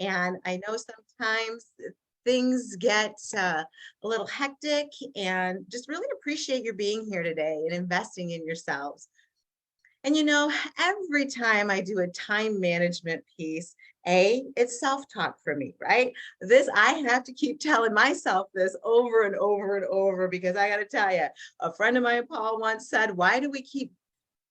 And I know sometimes things get a little hectic, and just really appreciate your being here today and investing in yourselves. And every time I do a time management piece, it's self-talk for me, right? This I have to keep telling myself this over and over and over because I got to tell you, a friend of mine, Paul, once said, "Why do we keep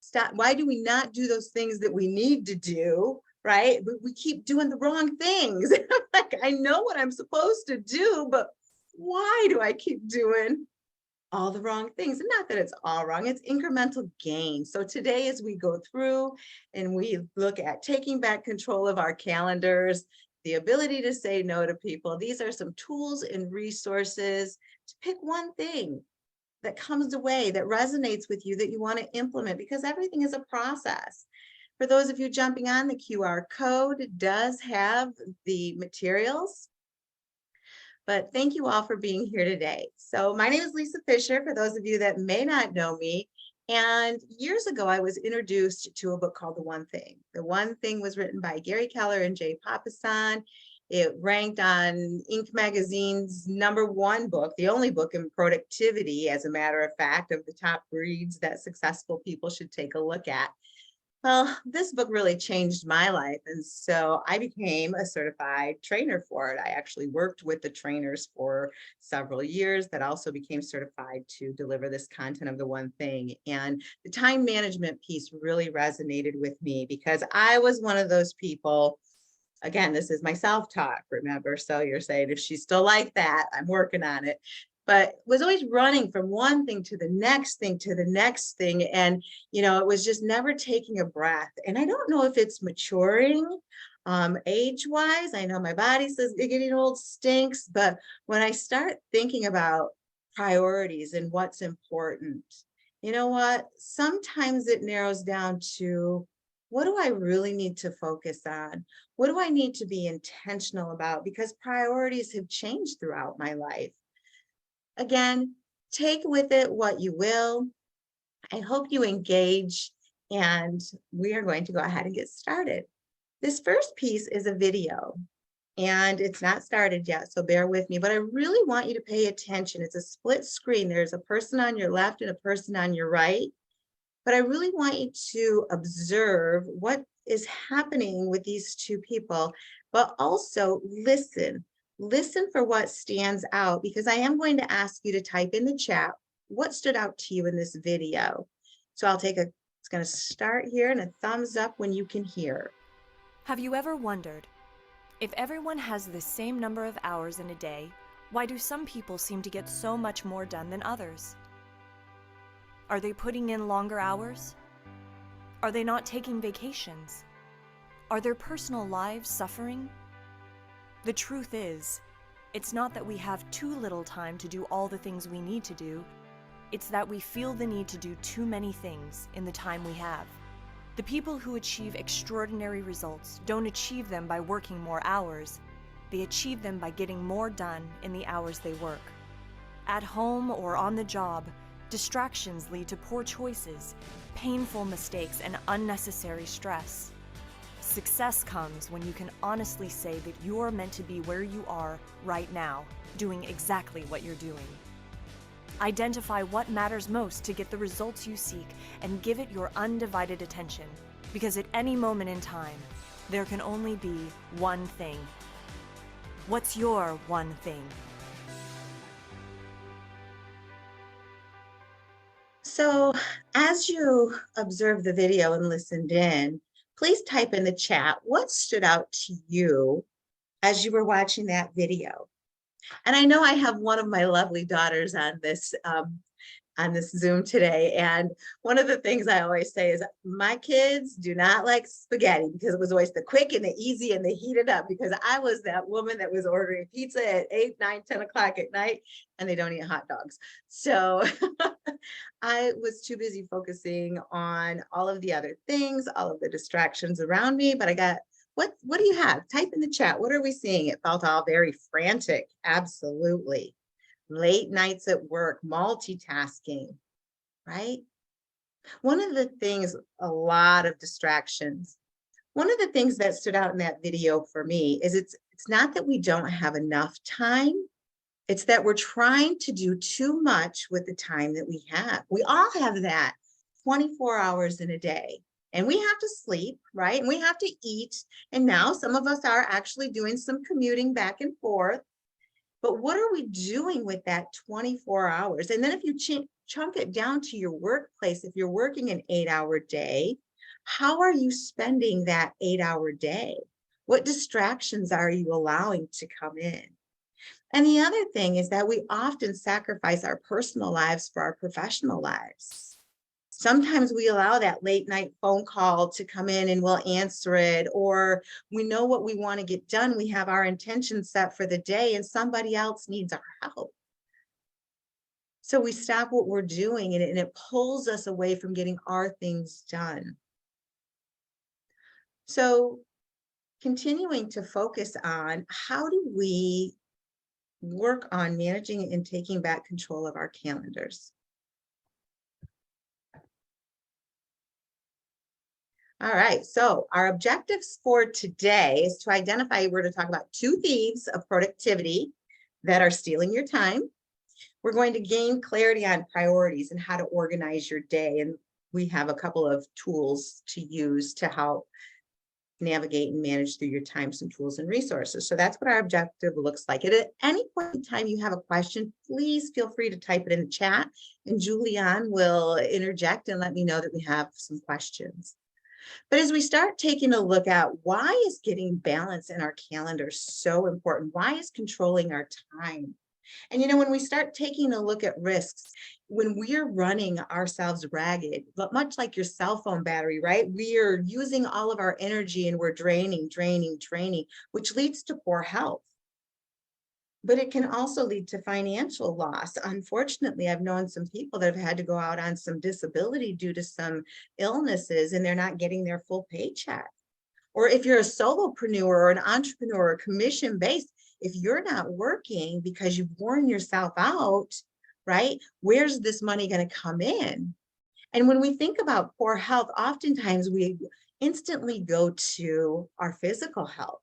stop? Why do we not do those things that we need to do?" Right? But we keep doing the wrong things. Like I know what I'm supposed to do, but why do I keep doing all the wrong things? And not that it's all wrong, it's incremental gain. So today, as we go through and we look at taking back control of our calendars, the ability to say no to people, these are some tools and resources to pick one thing that comes away that resonates with you that you want to implement, because everything is a process. For those of you jumping on, the QR code does have the materials, but thank you all for being here today. So, my name is Lisa Fisher, for those of you that may not know me. And years ago, I was introduced to a book called The One Thing. The One Thing was written by Gary Keller and Jay Papasan. It ranked on Inc. magazine's #1 book, the only book in productivity, as a matter of fact, of the top reads that successful people should take a look at. Well, this book really changed my life. And so I became a certified trainer for it. I actually worked with the trainers for several years that also became certified to deliver this content of The One Thing. And the time management piece really resonated with me because I was one of those people. Again, this is my self talk, remember? So you're saying, if she's still like that, I'm working on it. But was always running from one thing to the next thing to the next thing. And, it was just never taking a breath. And I don't know if it's maturing age wise. I know my body says getting old stinks. But when I start thinking about priorities and what's important, you know what? Sometimes it narrows down to, what do I really need to focus on? What do I need to be intentional about? Because priorities have changed throughout my life. Again, take with it what you will. I hope you engage, and we are going to go ahead and get started. This first piece is a video, and it's not started yet, so bear with me, but I really want you to pay attention. It's a split screen. There's a person on your left and a person on your right, but I really want you to observe what is happening with these two people, but also listen. Listen for what stands out, because I am going to ask you to type in the chat what stood out to you in this video. So it's going to start here, and a thumbs up when you can hear. Have you ever wondered, if everyone has the same number of hours in a day, why do some people seem to get so much more done than others? Are they putting in longer hours? Are they not taking vacations? Are their personal lives suffering? The truth is, it's not that we have too little time to do all the things we need to do, it's that we feel the need to do too many things in the time we have. The people who achieve extraordinary results don't achieve them by working more hours, they achieve them by getting more done in the hours they work. At home or on the job, distractions lead to poor choices, painful mistakes, and unnecessary stress. Success comes when you can honestly say that you're meant to be where you are right now, doing exactly what you're doing. Identify what matters most to get the results you seek and give it your undivided attention, because at any moment in time, there can only be one thing. What's your one thing? So, as you observed the video and listened in, please type in the chat what stood out to you as you were watching that video. And I know I have one of my lovely daughters on this Zoom today. And one of the things I always say is, my kids do not like spaghetti, because it was always the quick and the easy and the heated up, because I was that woman that was ordering pizza at 8, 9, 10 o'clock at night, and they don't eat hot dogs. So I was too busy focusing on all of the other things, all of the distractions around me. But I got, what do you have? Type in the chat. What are we seeing? It felt all very frantic. Absolutely. Late nights at work, multitasking, right? One of the things, a lot of distractions. One of the things that stood out in that video for me is it's not that we don't have enough time, it's that we're trying to do too much with the time that we have. We all have that 24 hours in a day. And we have to sleep, right? And we have to eat. And now some of us are actually doing some commuting back and forth. But what are we doing with that 24 hours? And then if you chunk it down to your workplace, if you're working an 8-hour day, how are you spending that 8-hour day? What distractions are you allowing to come in? And the other thing is that we often sacrifice our personal lives for our professional lives. Sometimes we allow that late night phone call to come in and we'll answer it, or we know what we want to get done. We have our intention set for the day and somebody else needs our help. So we stop what we're doing and it pulls us away from getting our things done. So continuing to focus on how do we work on managing and taking back control of our calendars. All right, so our objectives for today is to identify, we're going to talk about 2 thieves of productivity that are stealing your time. We're going to gain clarity on priorities and how to organize your day. And we have a couple of tools to use to help navigate and manage through your time, some tools and resources. So that's what our objective looks like. And at any point in time you have a question, please feel free to type it in the chat and Julianne will interject and let me know that we have some questions. But as we start taking a look at why is getting balance in our calendar so important? Why is controlling our time? And when we start taking a look at risks, when we're running ourselves ragged, but much like your cell phone battery, right? We are using all of our energy and we're draining, which leads to poor health. But it can also lead to financial loss. Unfortunately, I've known some people that have had to go out on some disability due to some illnesses and they're not getting their full paycheck. Or if you're a solopreneur or an entrepreneur or commission based, if you're not working because you've worn yourself out, right? Where's this money going to come in? And when we think about poor health, oftentimes we instantly go to our physical health.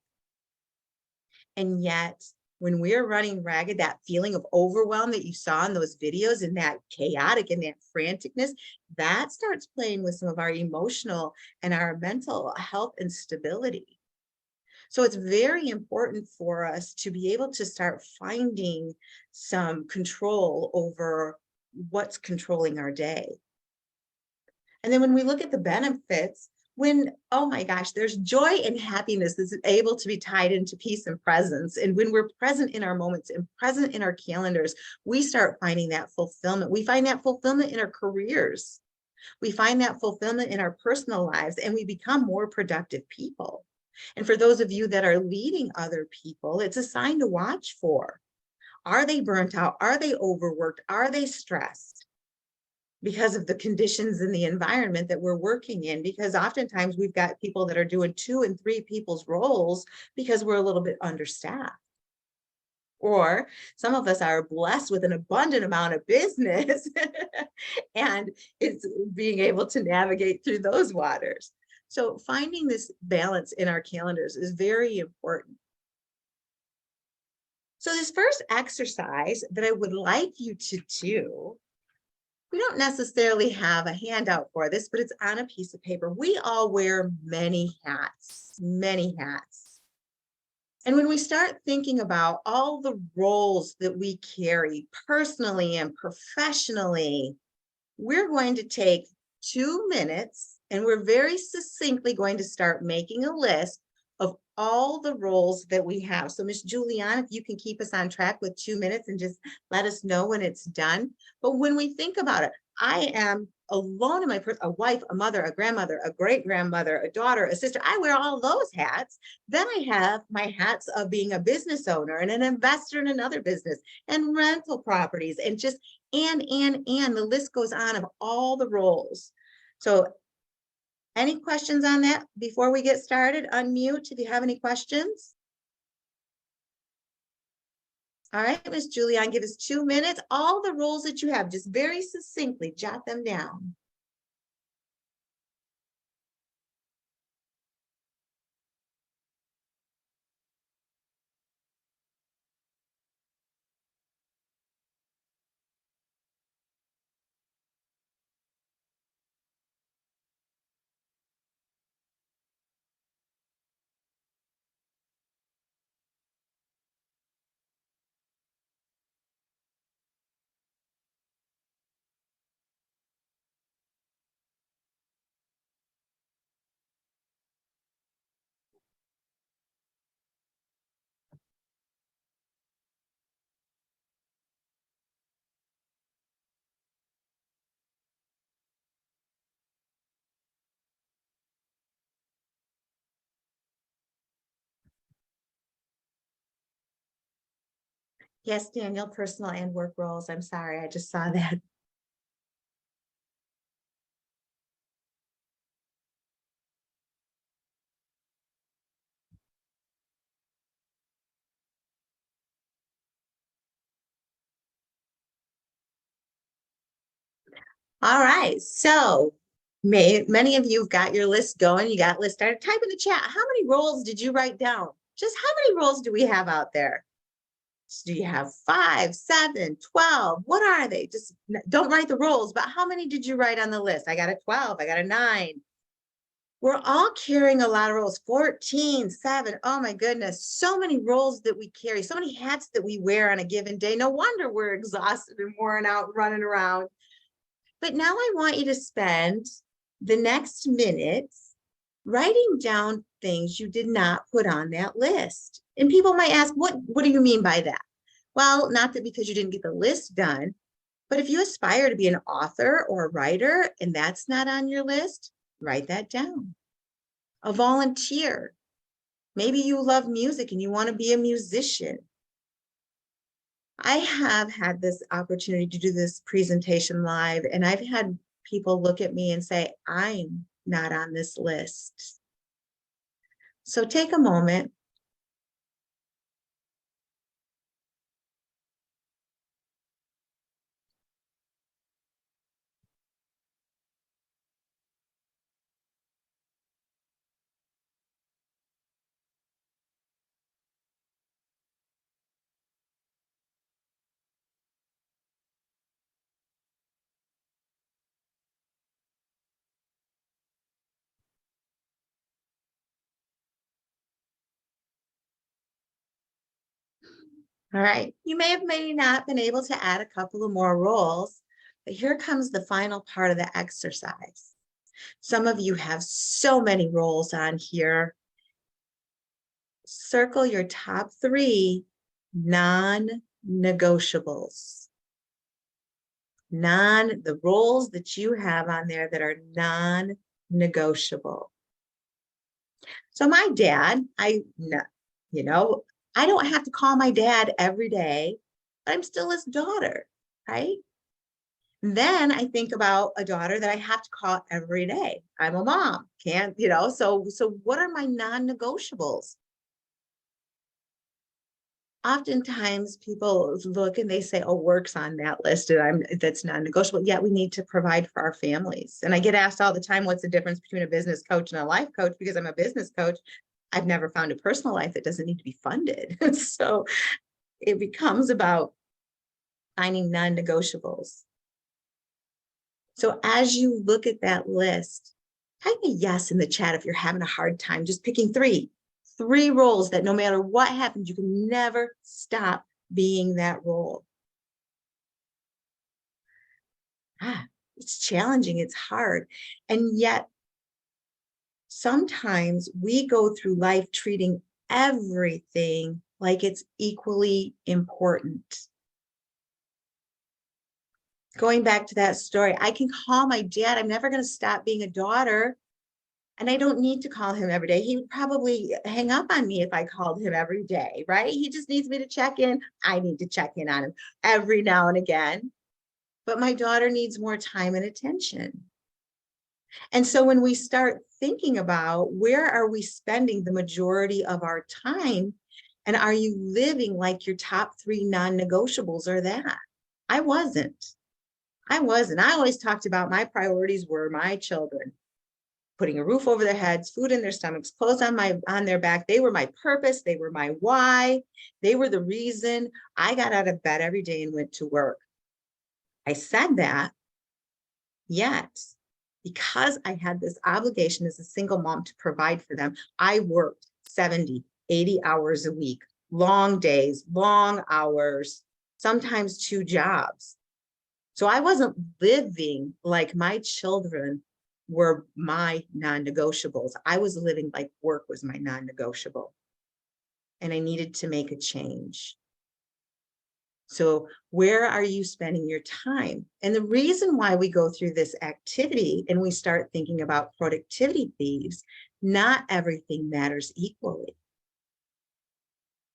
And yet, when we're running ragged, that feeling of overwhelm that you saw in those videos and that chaotic and that franticness, that starts playing with some of our emotional and our mental health and stability. So it's very important for us to be able to start finding some control over what's controlling our day. And then when we look at the benefits, oh my gosh, there's joy and happiness that's able to be tied into peace and presence. And when we're present in our moments and present in our calendars, we start finding that fulfillment. We find that fulfillment in our careers. We find that fulfillment in our personal lives, and we become more productive people. And for those of you that are leading other people, it's a sign to watch for. Are they burnt out? Are they overworked? Are they stressed? Because of the conditions in the environment that we're working in, because oftentimes we've got people that are doing 2 and 3 people's roles because we're a little bit understaffed. Or some of us are blessed with an abundant amount of business and it's being able to navigate through those waters. So finding this balance in our calendars is very important. So this first exercise that I would like you to do, we don't necessarily have a handout for this, but it's on a piece of paper. We all wear many hats, many hats. And when we start thinking about all the roles that we carry personally and professionally, we're going to take 2 minutes and we're very succinctly going to start making a list of all the roles that we have. So Miss Julianne, if you can keep us on track with 2 minutes and just let us know when it's done. But when we think about it, I am alone in my person, a wife, a mother, a grandmother, a great grandmother, a daughter, a sister. I wear all those hats. Then I have my hats of being a business owner and an investor in another business and rental properties and just, and the list goes on of all the roles. So any questions on that before we get started? Unmute if you have any questions. All right, Miss Julianne, give us 2 minutes. All the roles that you have, just very succinctly jot them down. Yes, Daniel, personal and work roles. I'm sorry, I just saw that. All right, so many of you have got your list going. You got list started. Type in the chat. How many roles did you write down? Just how many roles do we have out there? Do you have 5, 7, 12? What are they? Just don't write the roles, but how many did you write on the list? I got a 12, I got a 9. We're all carrying a lot of roles, 14, 7. Oh my goodness, so many roles that we carry, so many hats that we wear on a given day. No wonder we're exhausted and worn out running around. But now I want you to spend the next minutes writing down things you did not put on that list. And people might ask, what do you mean by that? Well, not that because you didn't get the list done, but if you aspire to be an author or a writer and that's not on your list, write that down. A volunteer. Maybe you love music and you want to be a musician. I have had this opportunity to do this presentation live, and I've had people look at me and say, I'm not on this list. So take a moment. All right. You may not been able to add a couple of more roles, but here comes the final part of the exercise. Some of you have so many roles on here. Circle your top 3 non-negotiables. The roles that you have on there that are non-negotiable. So my dad, I don't have to call my dad every day, but I'm still his daughter, right? Then I think about a daughter that I have to call every day. I'm a mom, can't, so what are my non-negotiables? Oftentimes people look and they say, oh, work's on that list and that's non-negotiable. Yet we need to provide for our families. And I get asked all the time, what's the difference between a business coach and a life coach? Because I'm a business coach. I've never found a personal life that doesn't need to be funded. So it becomes about finding non-negotiables. So as you look at that list, type a yes in the chat if you're having a hard time just picking 3 roles that no matter what happens, you can never stop being that role. It's challenging, it's hard. And yet sometimes we go through life treating everything like it's equally important. Going back to that story, I can call my dad. I'm never going to stop being a daughter. And I don't need to call him every day. He would probably hang up on me if I called him every day, right? He just needs me to check in. I need to check in on him every now and again. But my daughter needs more time and attention. And so when we start thinking about where are we spending the majority of our time, and are you living like your top 3 non-negotiables are that? I wasn't. I always talked about my priorities were my children, putting a roof over their heads, food in their stomachs, clothes on their back. They were my purpose. They were my why. They were the reason I got out of bed every day and went to work. I said that, yet because I had this obligation as a single mom to provide for them, I worked 70, 80 hours a week, long days, long hours, sometimes 2 jobs. So I wasn't living like my children were my non-negotiables. I was living like work was my non-negotiable. And I needed to make a change. So where are you spending your time? And the reason why we go through this activity and we start thinking about productivity thieves, not everything matters equally.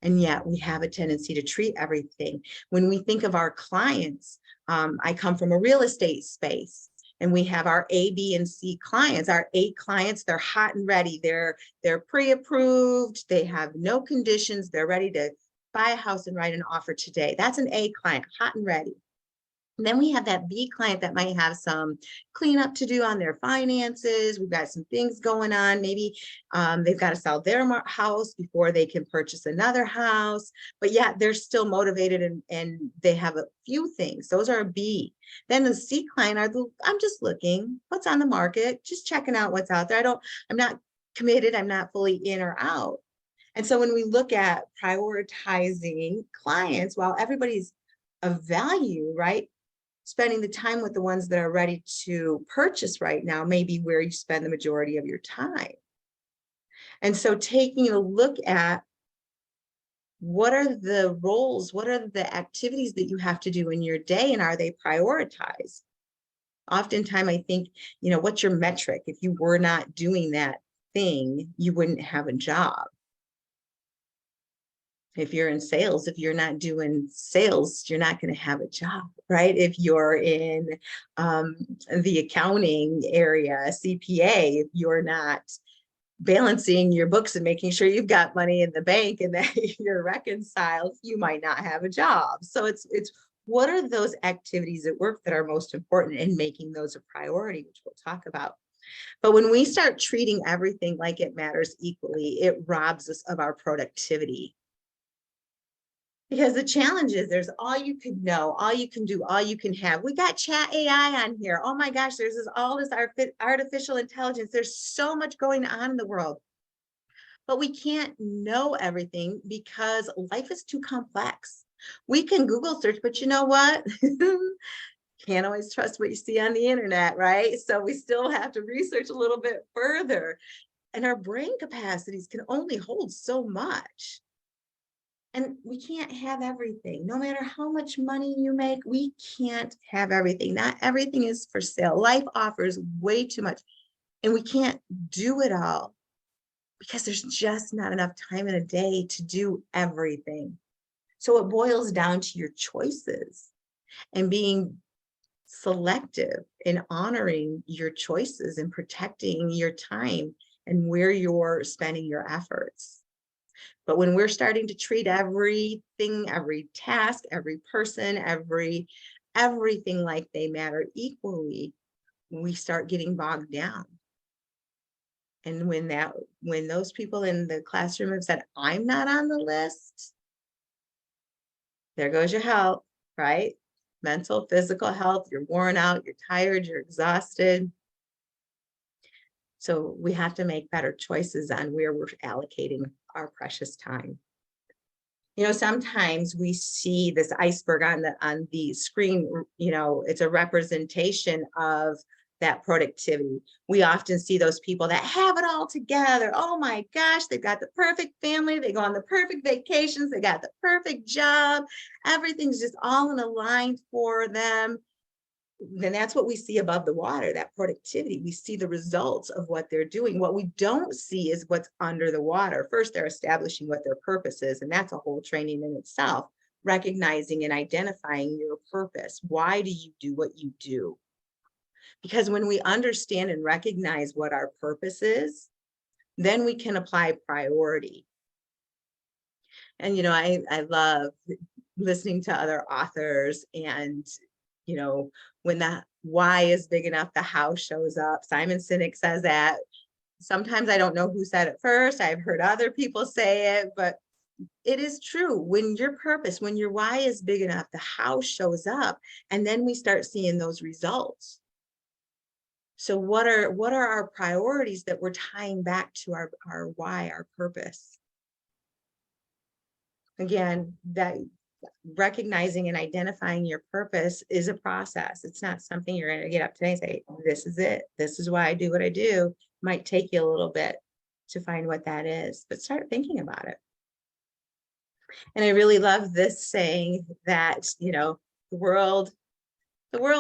And yet we have a tendency to treat everything. When we think of our clients, I come from a real estate space. And we have our A, B, and C clients. Our A clients, they're hot and ready. They're pre-approved. They have no conditions. They're ready to buy a house and write an offer today. That's an A client, hot and ready. And then we have that B client that might have some cleanup to do on their finances. We've got some things going on. Maybe they've got to sell their house before they can purchase another house. But yeah, they're still motivated and they have a few things. Those are a B. Then the C client are I'm just looking what's on the market, just checking out what's out there. I'm not committed. I'm not fully in or out. And so when we look at prioritizing clients, while everybody's of value, right? Spending the time with the ones that are ready to purchase right now may be where you spend the majority of your time. And so taking a look at what are the roles, what are the activities that you have to do in your day, and are they prioritized? Oftentimes I think, what's your metric? If you were not doing that thing, you wouldn't have a job. If you're in sales, if you're not doing sales, you're not going to have a job, right? If you're in the accounting area, CPA, if you're not balancing your books and making sure you've got money in the bank and that you're reconciled, you might not have a job. So it's what are those activities at work that are most important, and making those a priority, which we'll talk about. But when we start treating everything like it matters equally, it robs us of our productivity. Because the challenge is there's all you can know, all you can do, all you can have. We got chat AI on here. Oh my gosh, there's all this artificial intelligence. There's so much going on in the world. But we can't know everything because life is too complex. We can Google search, but you know what? Can't always trust what you see on the internet, right? So we still have to research a little bit further. And our brain capacities can only hold so much. And we can't have everything. No matter how much money you make, we can't have everything. Not everything is for sale. Life offers way too much, and we can't do it all because there's just not enough time in a day to do everything. So it boils down to your choices and being selective in honoring your choices and protecting your time and where you're spending your efforts. But when we're starting to treat everything, every task, every person, everything like they matter equally, we start getting bogged down. And when those people in the classroom have said, I'm not on the list, there goes your health, right? Mental, physical health, you're worn out, you're tired, you're exhausted. So we have to make better choices on where we're allocating our precious time. Sometimes we see this iceberg on the screen, it's a representation of that productivity. We often see those people that have it all together. Oh my gosh, they've got the perfect family, they go on the perfect vacations, they got the perfect job, everything's just all in a line for them. Then that's what we see above the water, that productivity. We see the results of what they're doing. What we don't see is what's under the water. First, they're establishing what their purpose is, and that's a whole training in itself, recognizing and identifying your purpose. Why do you do what you do? Because when we understand and recognize what our purpose is, then we can apply priority. And, I love listening to other authors, and when the why is big enough, the how shows up. Simon Sinek says that. Sometimes I don't know who said it first. I've heard other people say it, but it is true. When your purpose, when your why is big enough, the how shows up, and then we start seeing those results. So what are our priorities that we're tying back to our why, our purpose? Again, that recognizing and identifying your purpose is a process. It's not something you're going to get up today and say, this is it. This is why I do what I do. It might take you a little bit to find what that is, but start thinking about it. And I really love this saying that, the world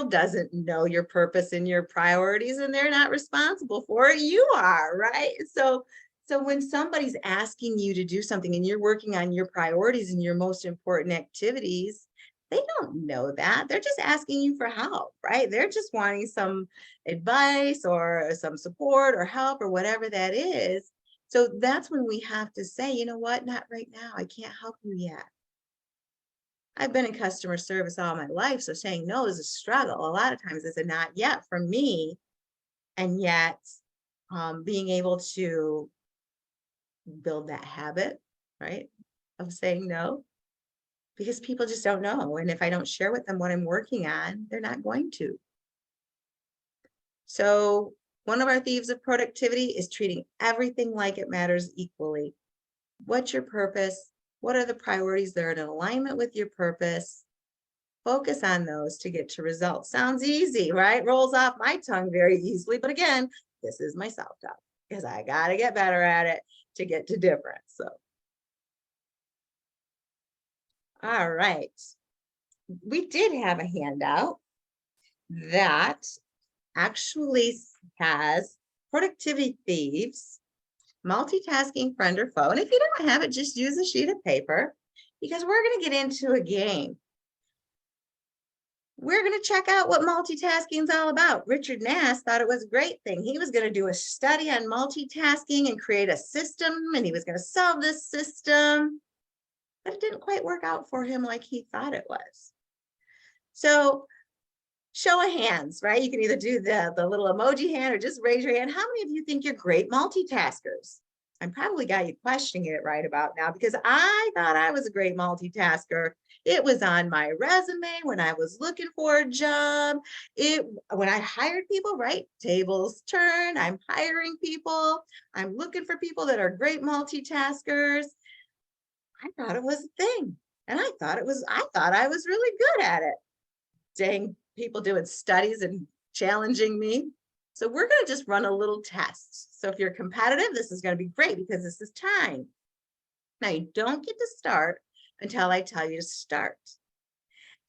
doesn't know your purpose and your priorities, and they're not responsible for it. You are, right? So So when somebody's asking you to do something and you're working on your priorities and your most important activities, they don't know that. They're just asking you for help, right? They're just wanting some advice or some support or help or whatever that is. So that's when we have to say, you know what, not right now. I can't help you yet. I've been in customer service all my life, so saying no is a struggle. A lot of times it's a not yet for me. And yet being able to build that habit, right, of saying no, because people just don't know. And if I don't share with them what I'm working on, they're not going to. So one of our thieves of productivity is treating everything like it matters equally. What's your purpose? What are the priorities that are in alignment with your purpose? Focus on those to get to results. Sounds easy, right? Rolls off my tongue very easily. But again, this is my self-talk because I got to get better at it to get to difference. So, all right. We did have a handout that actually has productivity thieves, multitasking friend or foe. And if you don't have it, just use a sheet of paper because we're going to get into a game. We're going to check out what multitasking is all about. Richard Nass thought it was a great thing. He was going to do a study on multitasking and create a system, and he was going to solve this system, but it didn't quite work out for him like he thought it was. So show of hands, right? You can either do the little emoji hand or just raise your hand. How many of you think you're great multitaskers? I probably got you questioning it right about now because I thought I was a great multitasker. It was on my resume when I was looking for a job. When I hired people, right? Tables turn. I'm hiring people. I'm looking for people that are great multitaskers. I thought it was a thing. And I thought I was really good at it. Dang, people doing studies and challenging me. So we're going to just run a little test. So if you're competitive, this is going to be great because this is time. Now you don't get to start until I tell you to start.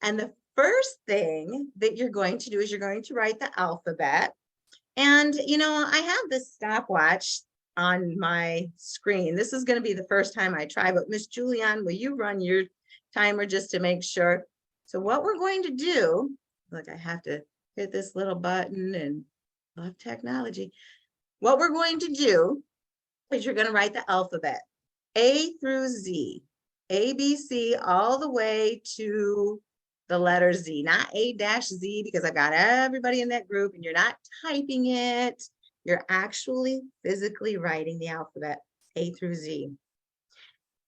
And the first thing that you're going to do is you're going to write the alphabet. And, you know, I have this stopwatch on my screen. This is going to be the first time I try, but Miss Julianne, will you run your timer just to make sure? So what we're going to do, look, I have to hit this little button and love technology. What we're going to do is you're going to write the alphabet, A through Z, A, B, C, all the way to the letter Z, not A-Z, because I've got everybody in that group and you're not typing it. You're actually physically writing the alphabet, A through Z.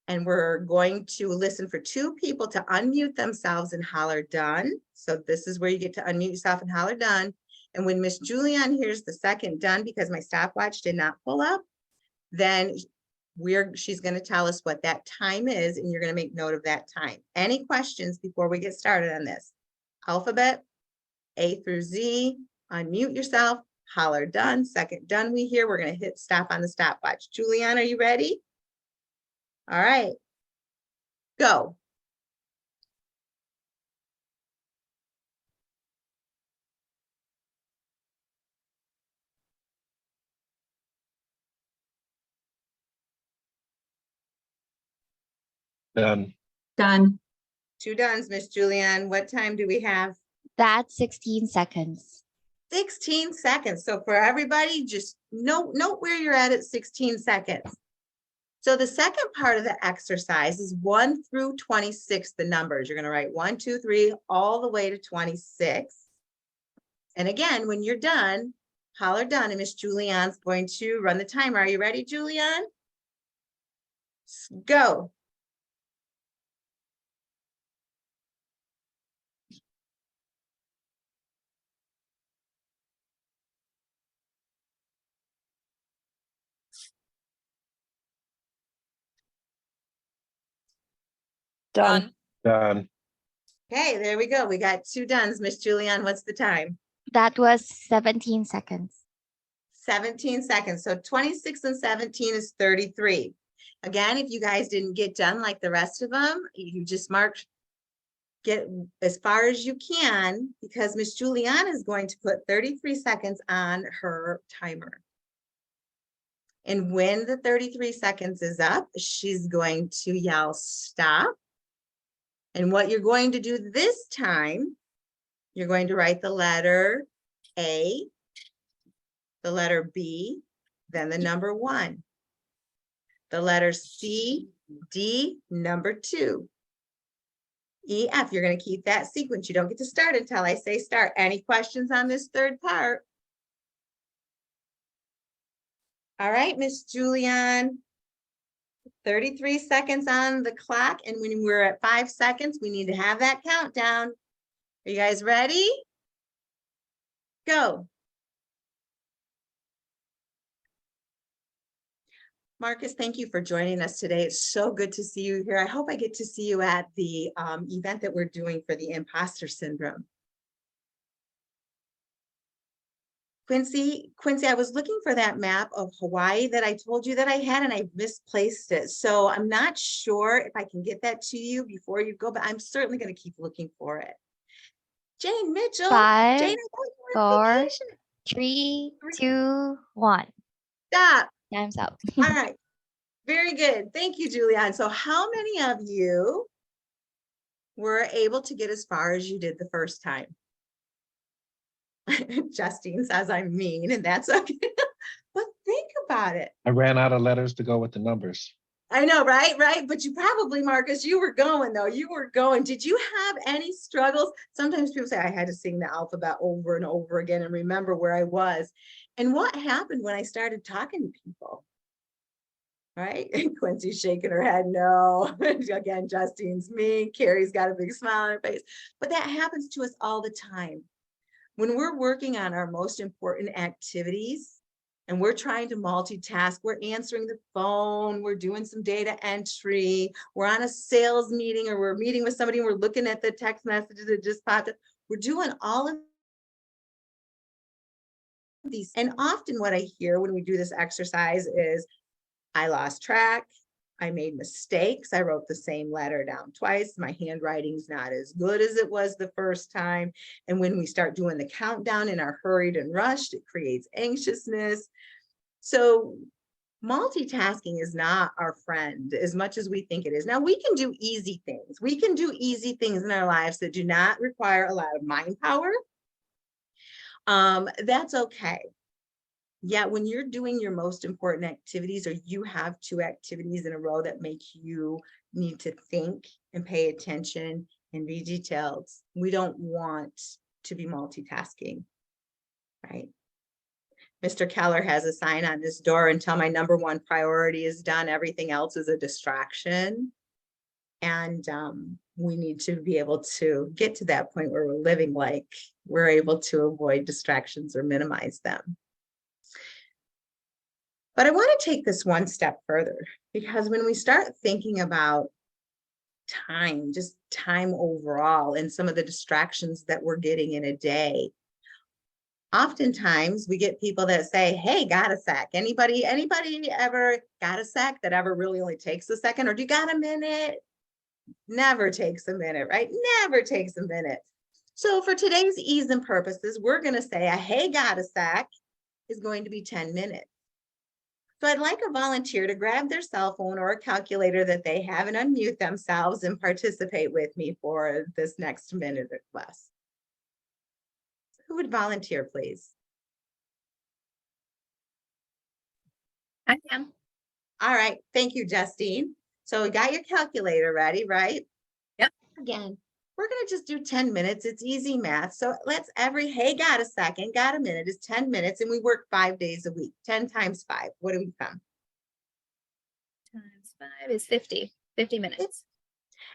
And we're going to listen for two people to unmute themselves and holler done. So this is where you get to unmute yourself and holler done. And when Miss Julianne hears the second done, because my stopwatch did not pull up, then she's going to tell us what that time is, and you're going to make note of that time. Any questions before we get started on this? Alphabet, A through Z, unmute yourself, holler done. Second done we hear, we're going to hit stop on the stopwatch. Julianne, are you ready? All right, go. Done. Done. Two dones, Miss Julianne. What time do we have? That's 16 seconds. 16 seconds. So for everybody, just note where you're at 16 seconds. So the second part of the exercise is 1 through 26, the numbers. You're going to write 1, 2, 3, all the way to 26. And again, when you're done, holler done, and Miss Julianne's going to run the timer. Are you ready, Julianne? Go. Done. Done. Okay, there we go. We got two dones. Miss Julianne, what's the time? That was 17 seconds. 17 seconds. So 26 and 17 is 33. Again, if you guys didn't get done like the rest of them, you just get as far as you can, because Miss Julianne is going to put 33 seconds on her timer. And when the 33 seconds is up, she's going to yell stop. And what you're going to do this time, you're going to write the letter A, the letter B, then the number 1, the letter C, D, number 2, E, F. You're going to keep that sequence. You don't get to start until I say start. Any questions on this third part? All right, Miss Julianne. 33 seconds on the clock. And when we're at 5 seconds, we need to have that countdown. Are you guys ready? Go. Marcus, thank you for joining us today. It's so good to see you here. I hope I get to see you at the event that we're doing for the imposter syndrome. Quincy, I was looking for that map of Hawaii that I told you that I had, and I misplaced it. So I'm not sure if I can get that to you before you go, but I'm certainly going to keep looking for it. Jane Mitchell. 5, Jane, I thought you were on 4, vacation. 3, 2, 1. Stop. Time's up. All right. Very good. Thank you, Julianne. So how many of you were able to get as far as you did the first time? Justine says I'm mean, and that's okay. But think about it. I ran out of letters to go with the numbers. I know, right? But you probably, Marcus, you were going though. You were going. Did you have any struggles? Sometimes people say I had to sing the alphabet over and over again and remember where I was. And what happened when I started talking to people? Right? Quincy's shaking her head. No. Again, Justine's mean. Carrie's got a big smile on her face. But that happens to us all the time. When we're working on our most important activities and we're trying to multitask, we're answering the phone, we're doing some data entry, we're on a sales meeting, or we're meeting with somebody and we're looking at the text messages that just popped up. We're doing all of these. And often what I hear when we do this exercise is, I lost track. I made mistakes. I wrote the same letter down twice. My handwriting's not as good as it was the first time. And when we start doing the countdown and are hurried and rushed, it creates anxiousness. So multitasking is not our friend as much as we think it is. Now, we can do easy things. We can do easy things in our lives that do not require a lot of mind power. That's okay. Yet when you're doing your most important activities, or you have 2 activities in a row that make you need to think and pay attention and be detailed, we don't want to be multitasking, right? Mr. Keller has a sign on this door: until my number 1 priority is done, everything else is a distraction. And we need to be able to get to that point where we're living like we're able to avoid distractions or minimize them. But I want to take this one step further, because when we start thinking about time, just time overall, and some of the distractions that we're getting in a day, oftentimes we get people that say, hey, got a sec? Anybody ever got a sec? That ever really only takes a second? Or do you got a minute? Never takes a minute, right? Never takes a minute. So for today's ease and purposes, we're going to say a hey, got a sec is going to be 10 minutes. So I'd like a volunteer to grab their cell phone or a calculator that they have and unmute themselves and participate with me for this next minute or less. Who would volunteer, please? I am. All right, thank you, Justine. So we got your calculator ready, right? Yep. Again, we're gonna just do 10 minutes. It's easy math. So let's hey, got a second, got a minute is 10 minutes, and we work 5 days a week. 10 times 5, what do we come? Times 5 is 50 minutes.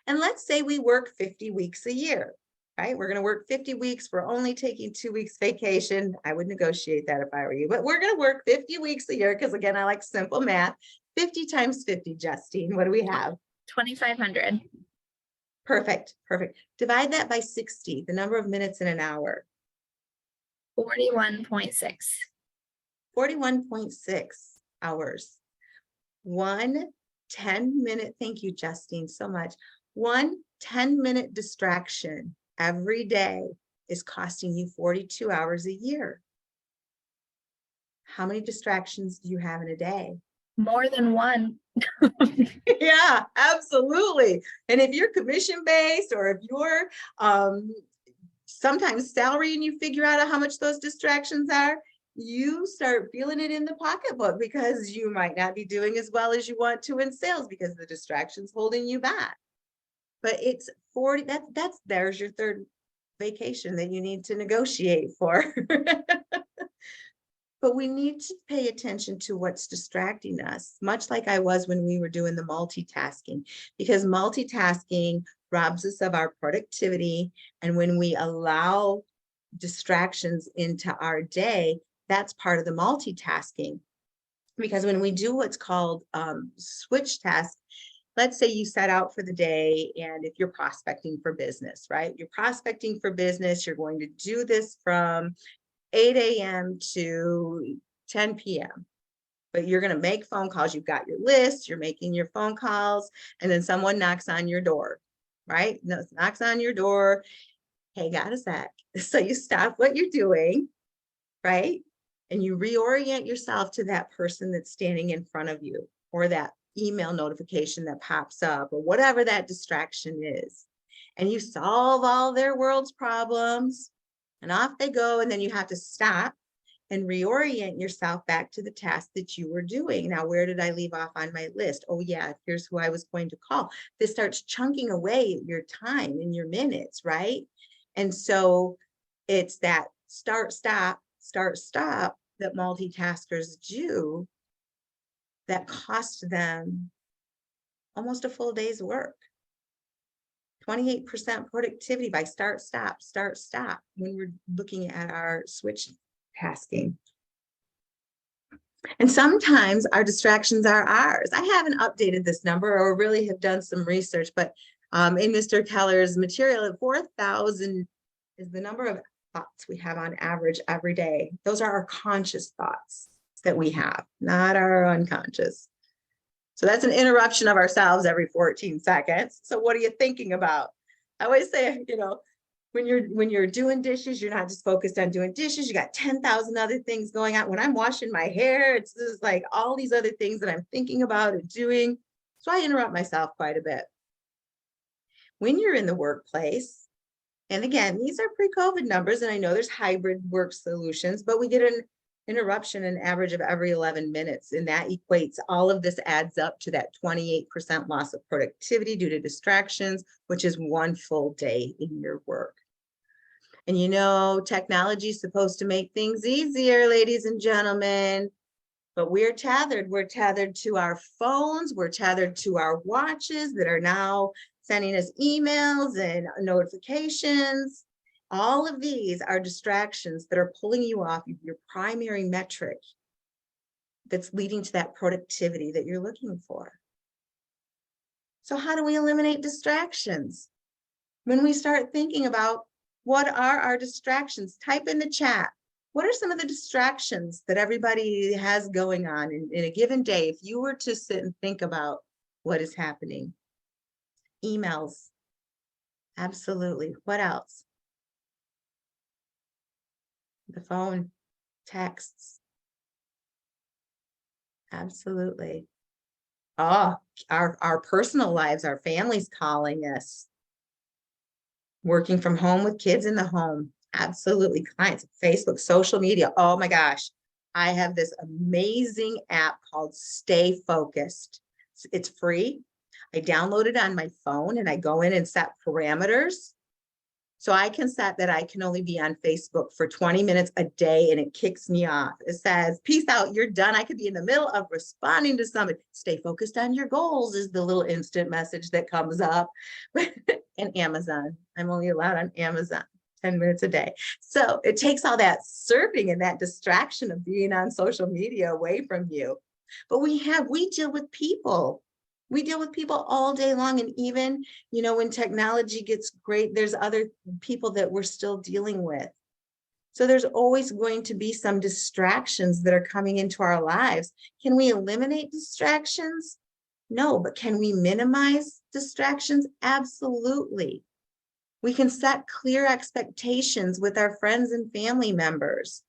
And let's say we work 50 weeks a year, right? We're gonna work 50 weeks. We're only taking 2 weeks vacation. I would negotiate that if I were you, but we're gonna work 50 weeks a year because, again, I like simple math. 50 times 50, Justine, what do we have? 2,500. Perfect. Divide that by 60, the number of minutes in an hour. 41.6. 41.6 hours. 1 10-minute, thank you, Justine, so much. 1 10-minute distraction every day is costing you 42 hours a year. How many distractions do you have in a day? More than one. Yeah, absolutely. And if you're commission-based or if you're sometimes salary and you figure out how much those distractions are, you start feeling it in the pocketbook because you might not be doing as well as you want to in sales because the distraction's holding you back. But it's 40, there's your third vacation that you need to negotiate for. But we need to pay attention to what's distracting us, much like I was when we were doing the multitasking, because multitasking robs us of our productivity. And when we allow distractions into our day, that's part of the multitasking. Because when we do what's called switch tasks, let's say you set out for the day, and if you're prospecting for business, right? You're prospecting for business, you're going to do this from 8 a.m. to 10 p.m. But you're going to make phone calls. You've got your list, you're making your phone calls, and then someone knocks on your door, right? Knocks on your door. Hey, got a sec. So you stop what you're doing, right? And you reorient yourself to that person that's standing in front of you, or that email notification that pops up, or whatever that distraction is. And you solve all their world's problems. And off they go, and then you have to stop and reorient yourself back to the task that you were doing. Now, where did I leave off on my list? Oh yeah, here's who I was going to call. This starts chunking away your time and your minutes, right? And so it's that start, stop that multitaskers do that cost them almost a full day's work. 28% productivity by start, stop, when we're looking at our switch tasking. And sometimes our distractions are ours. I haven't updated this number or really have done some research, but in Mr. Keller's material, 4,000 is the number of thoughts we have on average every day. Those are our conscious thoughts that we have, not our unconscious. So that's an interruption of ourselves every 14 seconds. So what are you thinking about? I always say, when you're doing dishes, you're not just focused on doing dishes. You got 10,000 other things going on. When I'm washing my hair, it's just like all these other things that I'm thinking about and doing. So I interrupt myself quite a bit. When you're in the workplace, and again, these are pre-COVID numbers, and I know there's hybrid work solutions, but we get an interruption an average of every 11 minutes. And that equates, all of this adds up to that 28% loss of productivity due to distractions, which is one full day in your work. And technology is supposed to make things easier, ladies and gentlemen, but we're tethered to our phones, we're tethered to our watches that are now sending us emails and notifications. All of these are distractions that are pulling you off of your primary metric that's leading to that productivity that you're looking for. So how do we eliminate distractions? When we start thinking about what are our distractions, type in the chat. What are some of the distractions that everybody has going on in a given day? If you were to sit and think about what is happening. Emails. Absolutely. What else? The phone, texts. Absolutely. Oh, our personal lives, our families calling us. Working from home with kids in the home. Absolutely. Clients, Facebook, social media. Oh my gosh. I have this amazing app called Stay Focused. It's free. I download it on my phone and I go in and set parameters. So I can set that I can only be on Facebook for 20 minutes a day, and it kicks me off. It says, peace out, you're done. I could be in the middle of responding to somebody. Stay focused on your goals is the little instant message that comes up. And Amazon, I'm only allowed on Amazon 10 minutes a day. So it takes all that surfing and that distraction of being on social media away from you. But we deal with people. We deal with people all day long. And even, when technology gets great, there's other people that we're still dealing with. So there's always going to be some distractions that are coming into our lives. Can we eliminate distractions? No, but can we minimize distractions? Absolutely. We can set clear expectations with our friends and family members.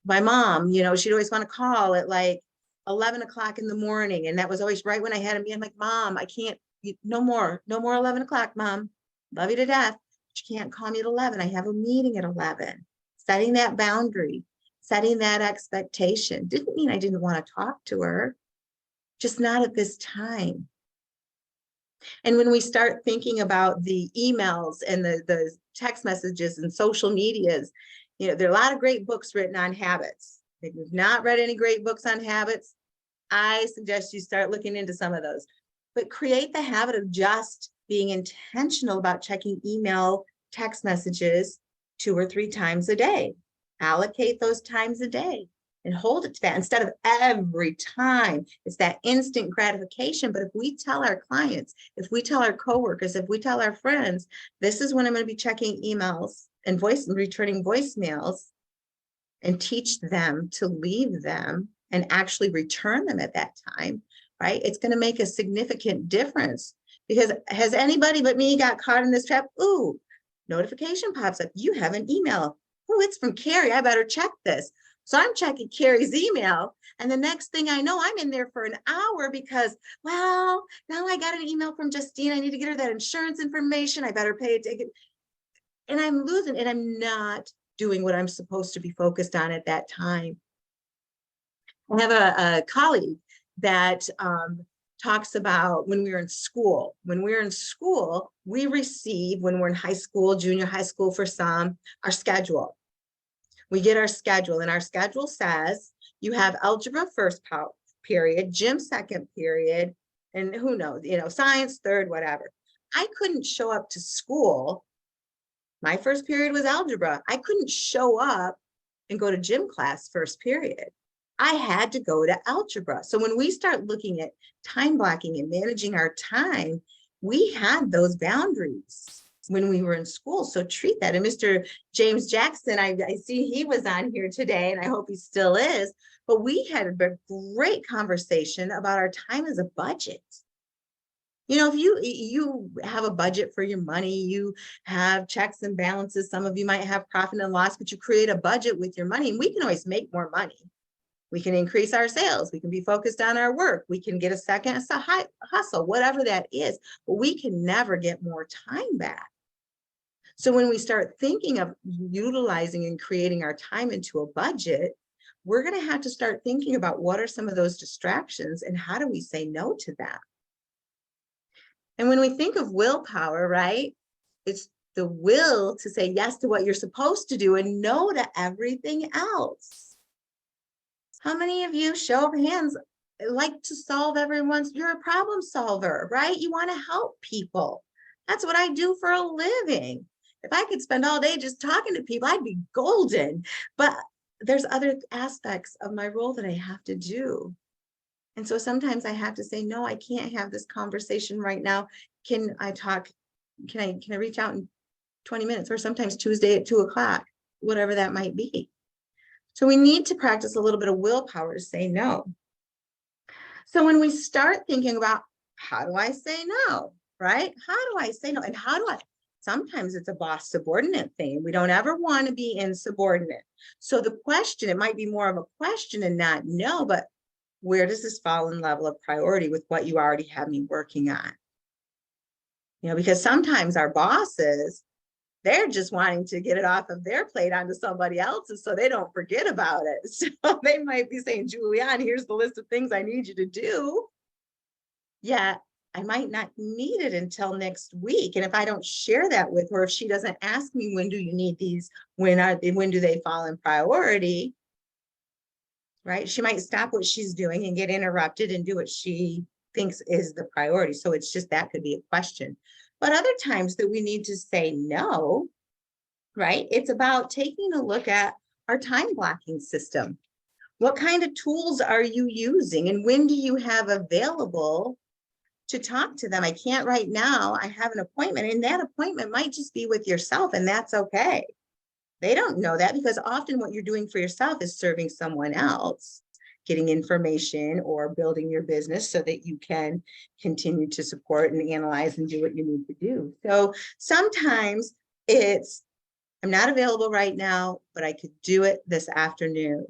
My mom, she'd always want to call at like 11 o'clock in the morning. And that was always right when I had a meeting. I'm like, Mom, I can't, no more 11 o'clock, Mom. Love you to death. But you can't call me at 11. I have a meeting at 11. Setting that boundary, setting that expectation. Didn't mean I didn't want to talk to her, just not at this time. And when we start thinking about the emails and the text messages and social medias, there are a lot of great books written on habits. If you've not read any great books on habits, I suggest you start looking into some of those. But create the habit of just being intentional about checking email, text messages 2 or 3 times a day. Allocate those times a day and hold it to that instead of every time. It's that instant gratification. But if we tell our clients, if we tell our coworkers, if we tell our friends, this is when I'm going to be checking emails and returning voicemails, and teach them to leave them and actually return them at that time, right? It's going to make a significant difference, because has anybody but me got caught in this trap? Ooh, notification pops up. You have an email. Oh, it's from Carrie. I better check this. So I'm checking Carrie's email. And the next thing I know, I'm in there for an hour because, well, now I got an email from Justine. I need to get her that insurance information. I better pay it. And I'm losing, and I'm not doing what I'm supposed to be focused on at that time. I have a colleague that talks about when we were in school. When we're in school, we receive, when we're in high school, junior high school for some, our schedule. We get our schedule, and our schedule says you have algebra first period, gym second period, and who knows, science third, whatever. I couldn't show up to school. My first period was algebra. I couldn't show up and go to gym class first period. I had to go to algebra. So when we start looking at time blocking and managing our time, we had those boundaries when we were in school. So treat that. And Mr. James Jackson, I see he was on here today, and I hope he still is, but we had a great conversation about our time as a budget. If you have a budget for your money, you have checks and balances. Some of you might have profit and loss, but you create a budget with your money, and we can always make more money. We can increase our sales. We can be focused on our work. We can get a second hustle, whatever that is, but we can never get more time back. So when we start thinking of utilizing and creating our time into a budget, we're going to have to start thinking about what are some of those distractions and how do we say no to them? And when we think of willpower, right, it's the will to say yes to what you're supposed to do and no to everything else. How many of you, show of hands, like to solve everyone's, you're a problem solver, right? You want to help people. That's what I do for a living. If I could spend all day just talking to people, I'd be golden. But there's other aspects of my role that I have to do. And so sometimes I have to say, no, I can't have this conversation right now. Can I talk? Can I reach out in 20 minutes, or sometimes Tuesday at 2 o'clock, whatever that might be. So we need to practice a little bit of willpower to say no. So when we start thinking about, how do I say no, right? How do I say no? And sometimes it's a boss subordinate thing. We don't ever want to be insubordinate. So the question, it might be more of a question and not no, but where does this fall in level of priority with what you already have me working on? Because sometimes our bosses, they're just wanting to get it off of their plate onto somebody else's so they don't forget about it. So they might be saying, Julianne, here's the list of things I need you to do. Yeah, I might not need it until next week. And if I don't share that with her, if she doesn't ask me, when do you need these? When do they fall in priority? Right? She might stop what she's doing and get interrupted and do what she thinks is the priority. So it's just, that could be a question. But other times that we need to say no, right? It's about taking a look at our time blocking system. What kind of tools are you using, and when do you have available to talk to them? I can't right now. I have an appointment, and that appointment might just be with yourself, and that's okay. They don't know that, because often what you're doing for yourself is serving someone else, getting information or building your business so that you can continue to support and analyze and do what you need to do. So sometimes it's I'm not available right now, but I could do it this afternoon.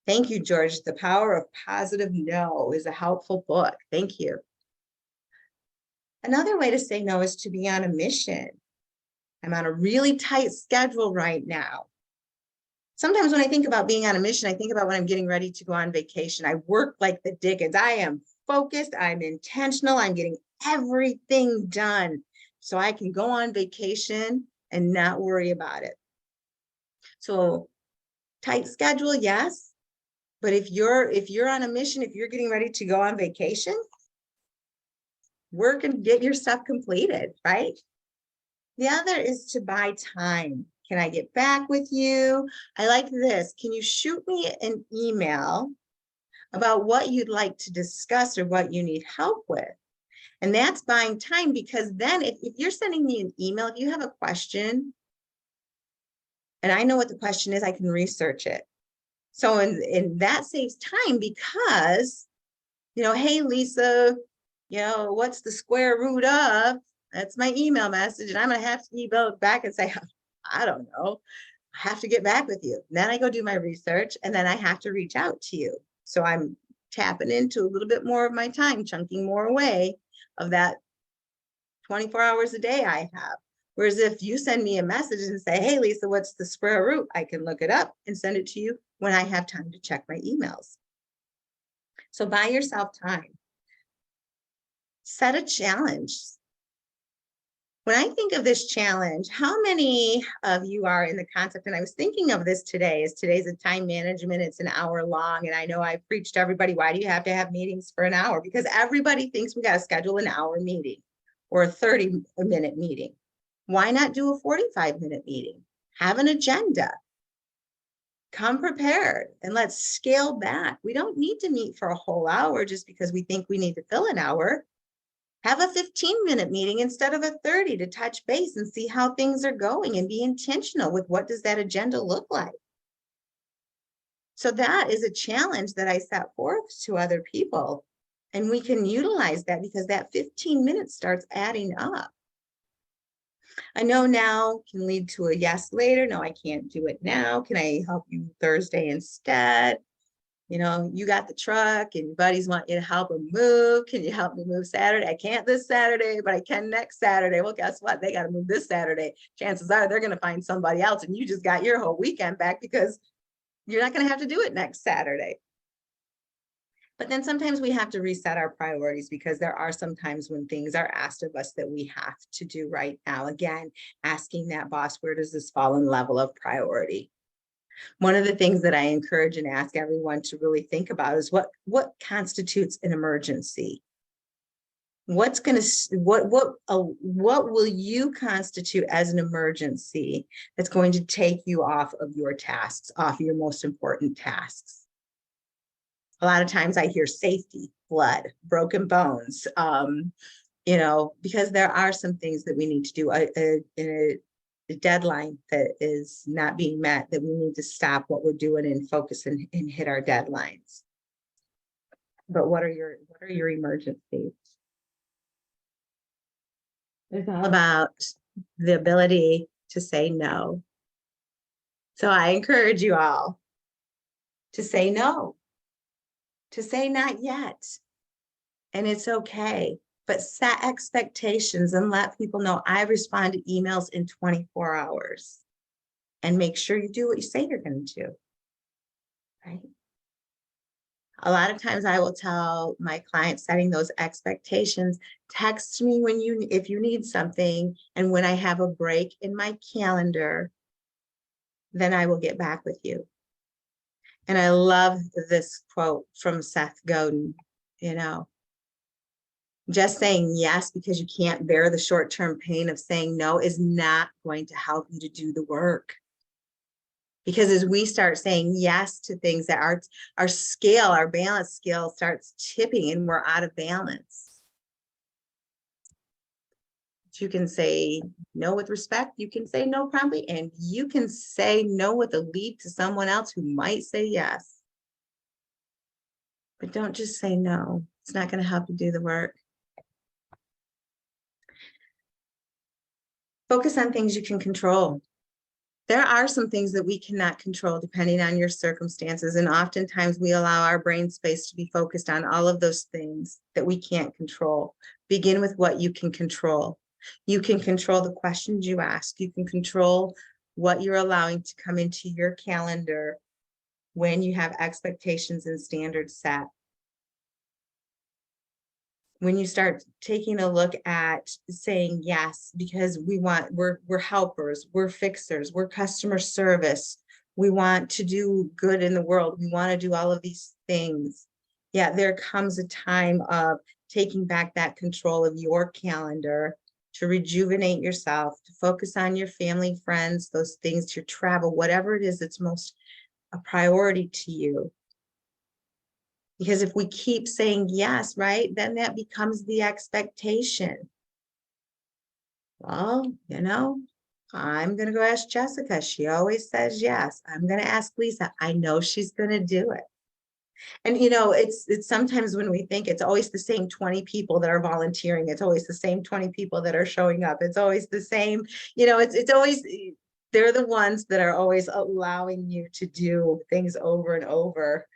Thank you, George. The Power of Positive No is a helpful book. Thank you. Another way to say no is to be on a mission. I'm on a really tight schedule right now. Sometimes when I think about being on a mission, I think about when I'm getting ready to go on vacation. I work like the dickens. I am focused, I'm intentional, I'm getting everything done so I can go on vacation and not worry about it. So tight schedule, yes. But if you're on a mission, if you're getting ready to go on vacation, work and get your stuff completed, right? The other is to buy time. Can I get back with you? I like this. Can you shoot me an email about what you'd like to discuss or what you need help with? And that's buying time, because then if you're sending me an email, if you have a question and I know what the question is, I can research it. So and that saves time because, hey, Lisa, what's the square root of? That's my email message. And I'm going to have to email it back and say, I don't know. I have to get back with you. And then I go do my research and then I have to reach out to you. So I'm tapping into a little bit more of my time, chunking more away of that 24 hours a day I have. Whereas if you send me a message and say, hey, Lisa, what's the square root? I can look it up and send it to you when I have time to check my emails. So buy yourself time. Set a challenge. When I think of this challenge, how many of you are in the concept, and I was thinking of this today, is today's a time management, it's an hour long. And I know I preached to everybody, why do you have to have meetings for an hour? Because everybody thinks we got to schedule an hour meeting or a 30-minute meeting. Why not do a 45-minute meeting? Have an agenda. Come prepared and let's scale back. We don't need to meet for a whole hour just because we think we need to fill an hour. Have a 15-minute meeting instead of a 30 to touch base and see how things are going and be intentional with what does that agenda look like. So that is a challenge that I set forth to other people. And we can utilize that because that 15 minutes starts adding up. I know now can lead to a yes later. No, I can't do it now. Can I help you Thursday instead? You got the truck and your buddies want you to help them move. Can you help me move Saturday? I can't this Saturday, but I can next Saturday. Well, guess what? They got to move this Saturday. Chances are they're going to find somebody else and you just got your whole weekend back because you're not going to have to do it next Saturday. But then sometimes we have to reset our priorities because there are some times when things are asked of us that we have to do right now. Again, asking that boss, where does this fall in level of priority? One of the things that I encourage and ask everyone to really think about is what constitutes an emergency? What will you constitute as an emergency that's going to take you off of your tasks, off your most important tasks? A lot of times I hear safety, blood, broken bones, because there are some things that we need to do. A deadline that is not being met, that we need to stop what we're doing and focus and hit our deadlines. But what are your emergencies? It's all about the ability to say no. So I encourage you all to say no, to say not yet. And it's okay. But set expectations and let people know I respond to emails in 24 hours and make sure you do what you say you're going to do, right? A lot of times I will tell my clients setting those expectations, text me if you need something. And when I have a break in my calendar, then I will get back with you. And I love this quote from Seth Godin, just saying yes because you can't bear the short-term pain of saying no is not going to help you to do the work. Because as we start saying yes to things, that our balance scale starts tipping and we're out of balance. You can say no with respect, you can say no promptly, and you can say no with a lead to someone else who might say yes. But don't just say no. It's not going to help you do the work. Focus on things you can control. There are some things that we cannot control depending on your circumstances. And oftentimes we allow our brain space to be focused on all of those things that we can't control. Begin with what you can control. You can control the questions you ask. You can control what you're allowing to come into your calendar when you have expectations and standards set. When you start taking a look at saying yes, because we're helpers, we're fixers, we're customer service, we want to do good in the world, we want to do all of these things. Yeah, there comes a time of taking back that control of your calendar to rejuvenate yourself, to focus on your family, friends, those things, your travel, whatever it is that's most a priority to you. Because if we keep saying yes, right, then that becomes the expectation. Well, you know, I'm going to go ask Jessica. She always says yes. I'm going to ask Lisa. I know she's going to do it. And, you know, it's sometimes when we think it's always the same 20 people that are volunteering. It's always the same 20 people that are showing up. It's always the same, you know, it's always, they're the ones that are always allowing you to do things over and over.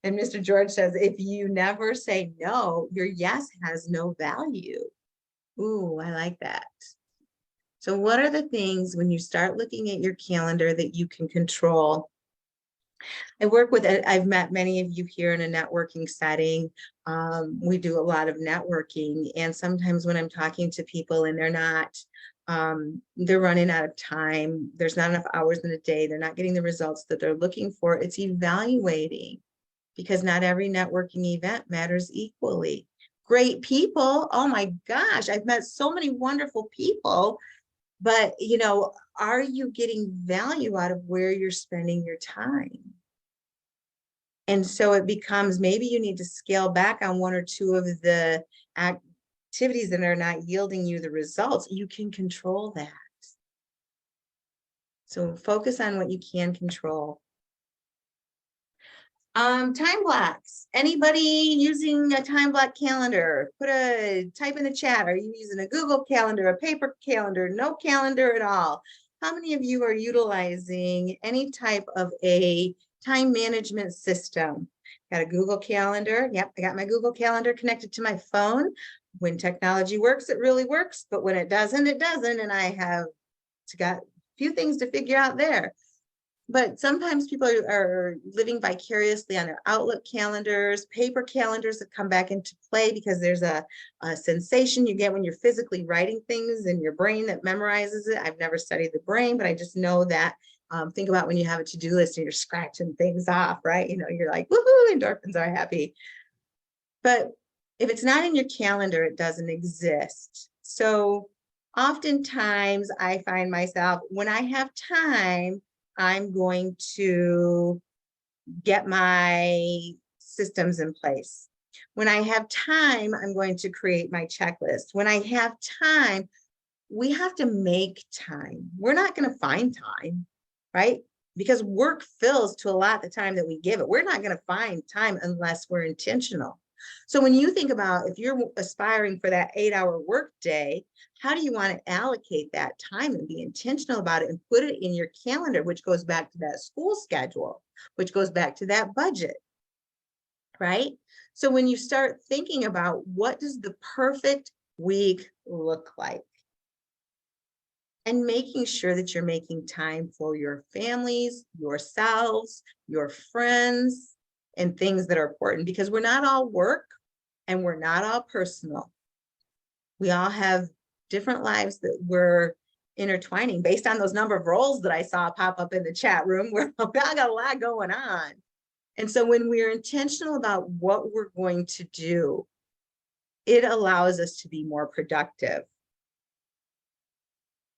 And Mr. George says, if you never say no, your yes has no value. Ooh, I like that. So what are the things when you start looking at your calendar that you can control? I've met many of you here in a networking setting. We do a lot of networking. And sometimes when I'm talking to people and they're running out of time, there's not enough hours in a day, they're not getting the results that they're looking for, it's evaluating. Because not every networking event matters equally. Great people, oh my gosh, I've met so many wonderful people, but you know, are you getting value out of where you're spending your time? And so it becomes, maybe you need to scale back on one or two of the activities that are not yielding you the results. You can control that. So focus on what you can control. Time blocks. Anybody using a time block calendar? Type in the chat. Are you using a Google Calendar, a paper calendar, no calendar at all? How many of you are utilizing any type of a time management system? Got a Google Calendar. Yep, I got my Google Calendar connected to my phone. When technology works, it really works, but when it doesn't, it doesn't. And I have got a few things to figure out there. But sometimes people are living vicariously on their Outlook calendars, paper calendars that come back into play because there's a sensation you get when you're physically writing things in your brain that memorizes it. I've never studied the brain, but I just know that. Think about when you have a to-do list and you're scratching things off, right? You know, you're like, woohoo, endorphins are happy. But if it's not in your calendar, it doesn't exist. So oftentimes I find myself, when I have time, I'm going to get my systems in place. When I have time, I'm going to create my checklist. When I have time, we have to make time. We're not going to find time, right? Because work fills to a lot the time that we give it. We're not going to find time unless we're intentional. So when you think about, if you're aspiring for that 8-hour work day, how do you want to allocate that time and be intentional about it and put it in your calendar, which goes back to that school schedule, which goes back to that budget, right? So when you start thinking about what does the perfect week look like, and making sure that you're making time for your families, yourselves, your friends, and things that are important, because we're not all work and we're not all personal. We all have different lives that we're intertwining based on those number of roles that I saw pop up in the chat room. Where I got a lot going on. And so when we're intentional about what we're going to do, it allows us to be more productive.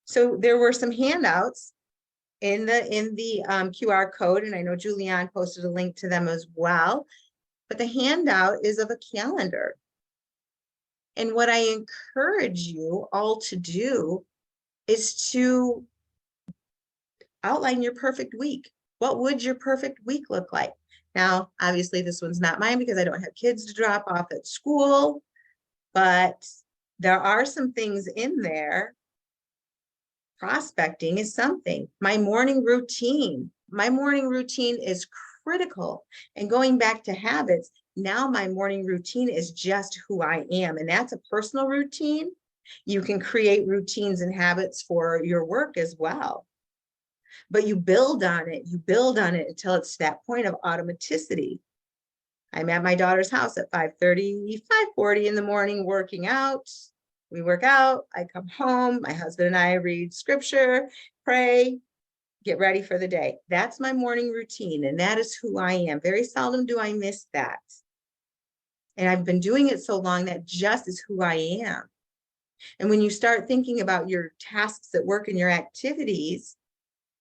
So there were some handouts in the QR code, and I know Julianne posted a link to them as well, but the handout is of a calendar. And what I encourage you all to do is to outline your perfect week. What would your perfect week look like? Now, obviously this one's not mine because I don't have kids to drop off at school, but there are some things in there. prospecting is something. My morning routine is critical. And going back to habits, now my morning routine is just who I am. And that's a personal routine. You can create routines and habits for your work as well. But you build on it until it's that point of automaticity. I'm at my daughter's house at 5:30, 5:40 in the morning working out. We work out, I come home, my husband and I read scripture, pray, get ready for the day. That's my morning routine, and that is who I am. Very seldom do I miss that. And I've been doing it so long that just is who I am. And when you start thinking about your tasks at work and your activities,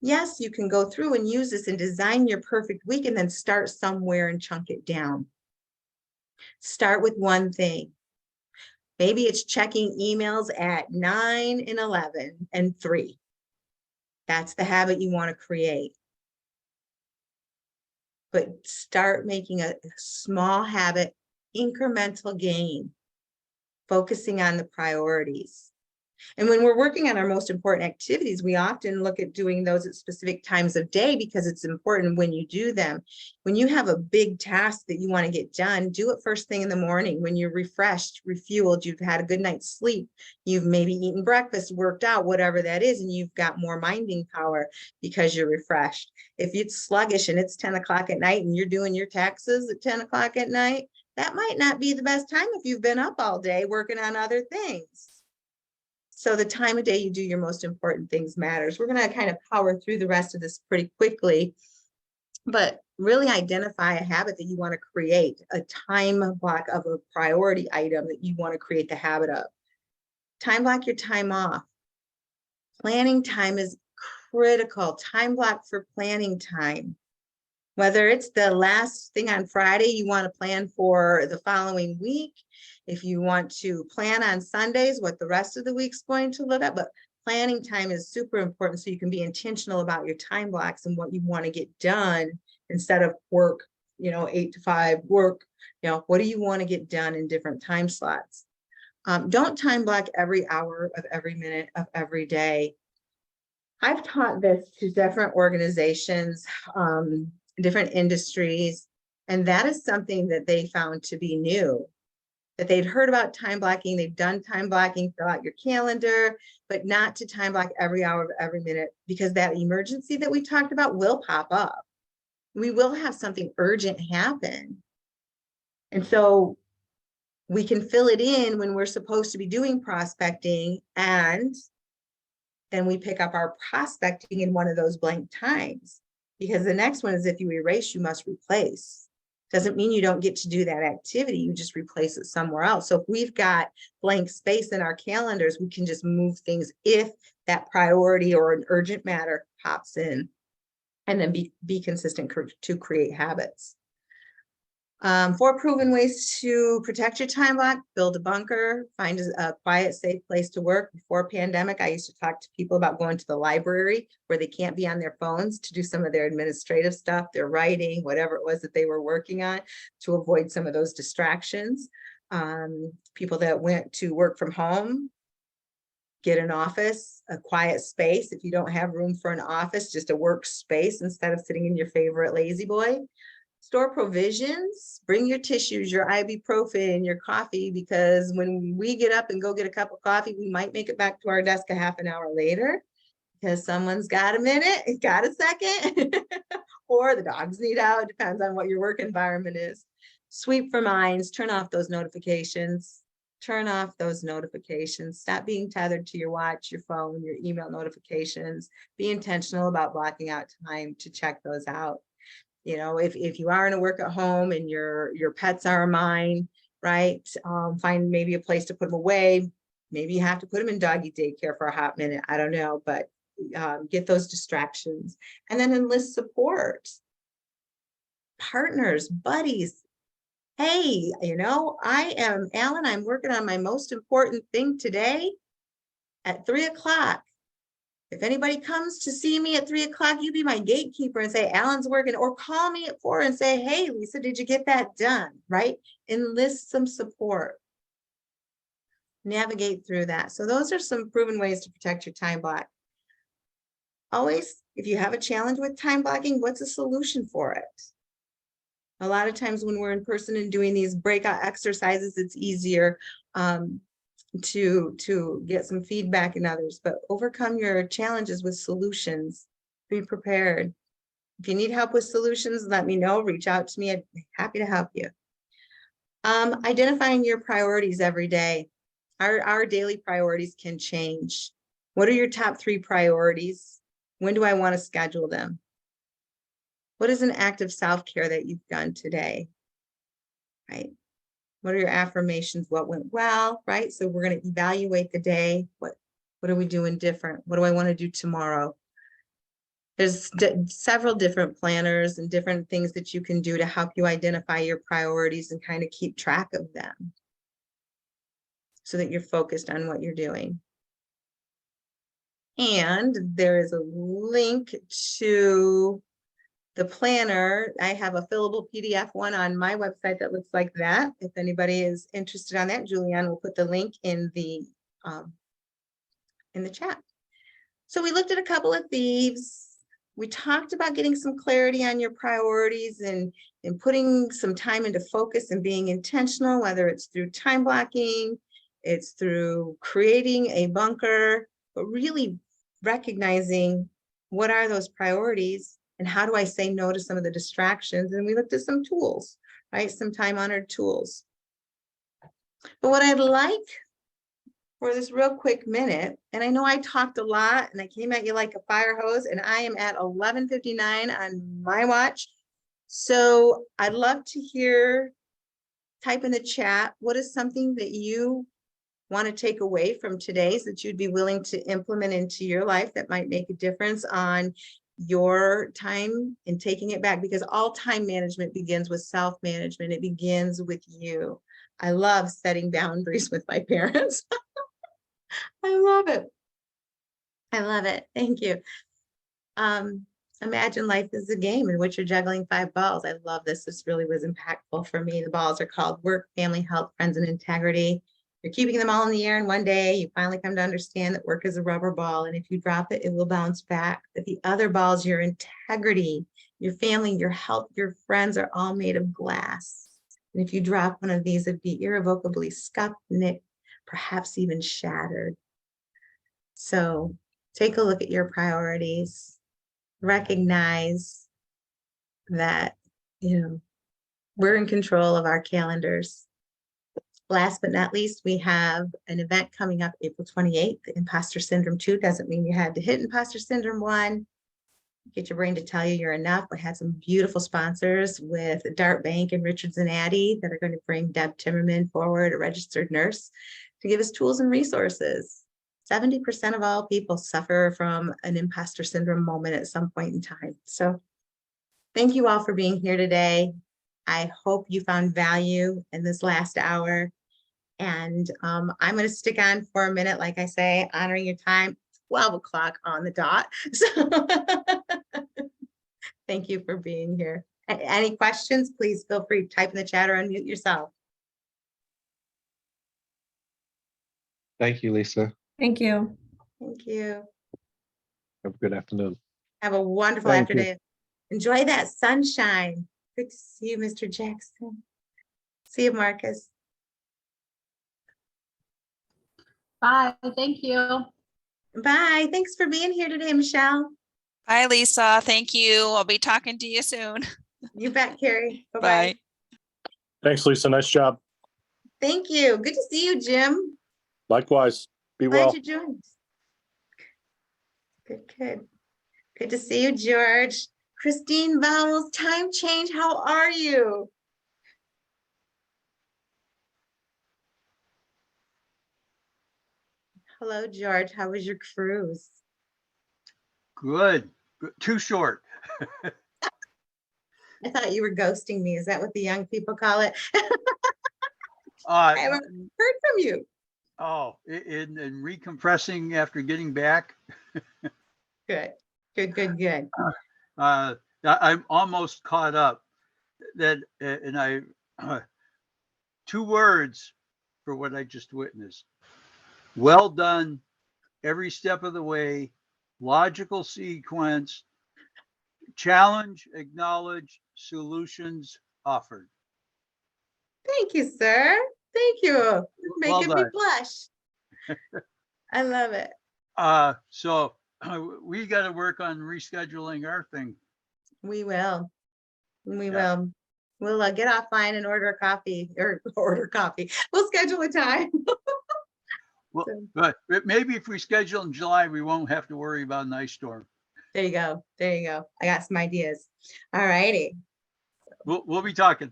yes, you can go through and use this and design your perfect week and then start somewhere and chunk it down. Start with one thing. Maybe it's checking emails at 9 and 11 and 3. That's the habit you want to create. But start making a small habit, incremental gain, focusing on the priorities. And when we're working on our most important activities, we often look at doing those at specific times of day because it's important when you do them. When you have a big task that you want to get done, do it first thing in the morning when you're refreshed, refueled, you've had a good night's sleep, you've maybe eaten breakfast, worked out, whatever that is, and you've got more minding power because you're refreshed. If it's sluggish and it's 10 o'clock at night and you're doing your taxes at 10 o'clock at night, that might not be the best time if you've been up all day working on other things. So the time of day you do your most important things matters. We're going to kind of power through the rest of this pretty quickly, but really identify a habit that you want to create, a time block of a priority item that you want to create the habit of. Time block your time off. Planning time is critical. Time block for planning time. Whether it's the last thing on Friday you want to plan for the following week, if you want to plan on Sundays, what the rest of the week's going to look like, but planning time is super important so you can be intentional about your time blocks and what you want to get done instead of work, 8 to 5 work, what do you want to get done in different time slots? Don't time block every hour of every minute of every day. I've taught this to different organizations, different industries, and that is something that they found to be new, that they'd heard about time blocking, they've done time blocking, fill out your calendar, but not to time block every hour of every minute, because that emergency that we talked about will pop up. We will have something urgent happen. And so we can fill it in when we're supposed to be doing prospecting, and then we pick up our prospecting in one of those blank times. Because the next one is if you erase, you must replace. Doesn't mean you don't get to do that activity, you just replace it somewhere else. So if we've got blank space in our calendars, we can just move things if that priority or an urgent matter pops in, and then be consistent to create habits. 4 proven ways to protect your time block: build a bunker, find a quiet, safe place to work. Before pandemic, I used to talk to people about going to the library where they can't be on their phones to do some of their administrative stuff, their writing, whatever it was that they were working on, to avoid some of those distractions. People that went to work from home, get an office, a quiet space. If you don't have room for an office, just a workspace instead of sitting in your favorite lazy boy. Store provisions, bring your tissues, your ibuprofen, your coffee, because when we get up and go get a cup of coffee, we might make it back to our desk a half an hour later because someone's got a minute, got a second, or the dogs need out, depends on what your work environment is. Sweep for minds, turn off those notifications. Turn off those notifications. Stop being tethered to your watch, your phone, your email notifications. Be intentional about blocking out time to check those out. If you are in a work at home and your pets are mine, right? Find maybe a place to put them away. Maybe you have to put them in doggy daycare for a hot minute. I don't know, but get those distractions, and then enlist support. Partners, buddies. Hey, I am Alan. I'm working on my most important thing today at 3 o'clock. If anybody comes to see me at 3 o'clock, you be my gatekeeper and say, Alan's working, or call me at 4 and say, hey, Lisa, did you get that done? Right? Enlist some support. Navigate through that. So those are some proven ways to protect your time block. always, if you have a challenge with time blocking, what's a solution for it? A lot of times when we're in person and doing these breakout exercises, it's easier to get some feedback in others, but overcome your challenges with solutions. Be prepared. If you need help with solutions, let me know. Reach out to me. I'd be happy to help you. Identifying your priorities every day. Our daily priorities can change. What are your top 3 priorities? When do I want to schedule them? What is an act of self-care that you've done today? Right? What are your affirmations? What went well, right? So we're going to evaluate the day. What are we doing different? What do I want to do tomorrow? There's several different planners and different things that you can do to help you identify your priorities and kind of keep track of them so that you're focused on what you're doing. And there is a link to the planner. I have a fillable PDF one on my website that looks like that. If anybody is interested on that, Julianne will put the link in the chat. So we looked at a couple of thieves. We talked about getting some clarity on your priorities and putting some time into focus and being intentional, whether it's through time blocking, it's through creating a bunker, but really recognizing what are those priorities and how do I say no to some of the distractions? And we looked at some tools, right? Some time-honored tools. But what I'd like for this real quick minute, and I know I talked a lot and I came at you like a fire hose, and I am at 11:59 on my watch. So I'd love to hear, type in the chat, what is something that you want to take away from today's that you'd be willing to implement into your life that might make a difference on your time and taking it back, because all time management begins with self-management. It begins with you. I love setting boundaries with my parents. I love it. I love it. Thank you. Imagine life is a game in which you're juggling 5 balls. I love this. This really was impactful for me. The balls are called work, family, health, friends, and integrity. You're keeping them all in the air, and one day you finally come to understand that work is a rubber ball, and if you drop it, it will bounce back. But the other balls, your integrity, your family, your health, your friends, are all made of glass. And if you drop one of these, it'd be irrevocably scuffed, nicked, perhaps even shattered. So take a look at your priorities. Recognize that, we're in control of our calendars. Last but not least, we have an event coming up April 28th, Imposter Syndrome 2. Doesn't mean you had to hit Imposter Syndrome 1. Get your brain to tell you you're enough. We had some beautiful sponsors with Dart Bank and Richards and Addy that are going to bring Deb Timmerman forward, a registered nurse, to give us tools and resources. 70% of all people suffer from an imposter syndrome moment at some point in time. So thank you all for being here today. I hope you found value in this last hour. And I'm going to stick on for a minute, like I say, honoring your time, 12 o'clock on the dot. So thank you for being here. Any questions, please feel free to type in the chat or unmute yourself. Thank you, Lisa. Thank you. Thank you. Have a good afternoon. Have a wonderful Thank you. afternoon. Enjoy that sunshine. Good to see you, Mr. Jackson. See you, Marcus. Bye. Thank you. Bye. Thanks for being here today, Michelle. Hi, Lisa. Thank you. I'll be talking to you soon. You bet, Carrie. Bye-bye. Bye. Thanks, Lisa. Nice job. Thank you. Good to see you, Jim. Likewise. Be Glad well. you joined. Good, good. Good to see you, George. Christine Vowels, time change. How are you? Hello, George. How was your cruise? Good. Too short. I thought you were ghosting me. Is that what the young people call it? Uh, I haven't heard from you. oh, in recompressing after getting back. Good, good, good, good. I'm almost caught up. That and I 2 words for what I just witnessed. Well done every step of the way. logical sequence, challenge, acknowledge, solutions offered. Thank you, sir. Thank you. You're Well making me done. blush. I love it. So we got to work on rescheduling our thing. We will. We Yeah. will. We'll get offline and order a coffee or order coffee. We'll schedule a time. Well, So, but maybe if we schedule in July, we won't have to worry about an ice storm. there you go. There you go. I got some ideas. All righty. We'll be talking.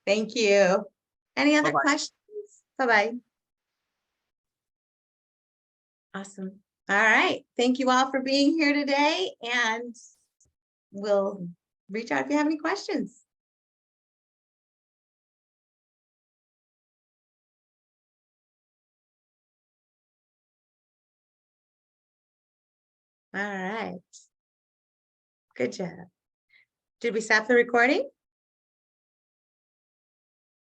Thank you. Any other Bye-bye. questions? Bye-bye. Awesome. All right. Thank you all for being here today, and we'll reach out if you have any questions. All right. Good job. Did we stop the recording?